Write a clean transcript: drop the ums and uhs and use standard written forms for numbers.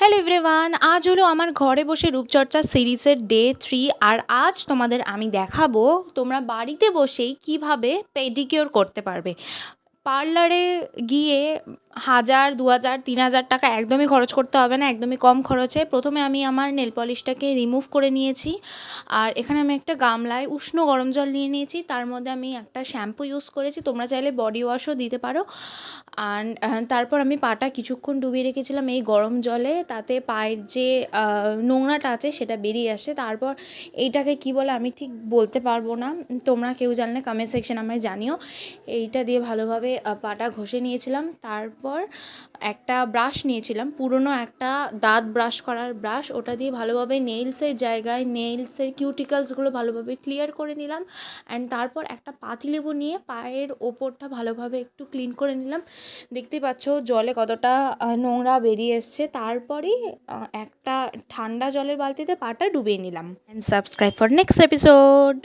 Hello everyone, আজ হলো আমার ঘরে বসে রূপচর্চা সিরিজের ডে 3। আর আজ তোমাদের আমি দেখাবো তোমরা বাড়িতে বসেই কিভাবে পেডিকিওর করতে পারবে। পার্লারে গিয়ে 1000, 2000, 3000 টাকা একদমই খরচ করতে হবে না, একদমই কম খরচে। প্রথমে আমি আমার নেল পলিশটাকে রিমুভ করে নিয়েছি, আর এখানে আমি একটা গামলায় উষ্ণ গরম জল নিয়ে নিয়েছি, তার মধ্যে আমি একটা শ্যাম্পু ইউজ করেছি, তোমরা চাইলে বডি ওয়াশও দিতে পারো। আর তারপর আমি পাটা কিছুক্ষণ ডুবিয়ে রেখেছিলাম এই গরম জলে, তাতে পায়ের যে নোংরাটা আছে সেটা বেরিয়ে আসে। তারপর এইটাকে কি বলে আমি ঠিক বলতে পারবো না, তোমরা কেউ জানলে কমেন্ট সেকশন আমায় জানিও। এইটা দিয়ে ভালোভাবে পাটা ঘষে নিয়েছিলাম। তারপর একটা ব্রাশ নিয়েছিলাম, পুরনো একটা দাঁত ব্রাশ করার ব্রাশ, ওটা দিয়ে ভালোভাবে নেইলসের জায়গায় নেইলসের কিউটিকলসগুলো ভালোভাবে ক্লিয়ার করে নিলাম। অ্যান্ড তারপর একটা পাতিলেবু নিয়ে পায়ের ওপরটা ভালোভাবে একটু ক্লিন করে নিলাম। দেখতেই পাচ্ছ জলে কতটা নোংরা বেরিয়ে এসছে। তারপরেই একটা ঠান্ডা জলের বালতিতে পাটা ডুবিয়ে নিলাম। And subscribe for next episode.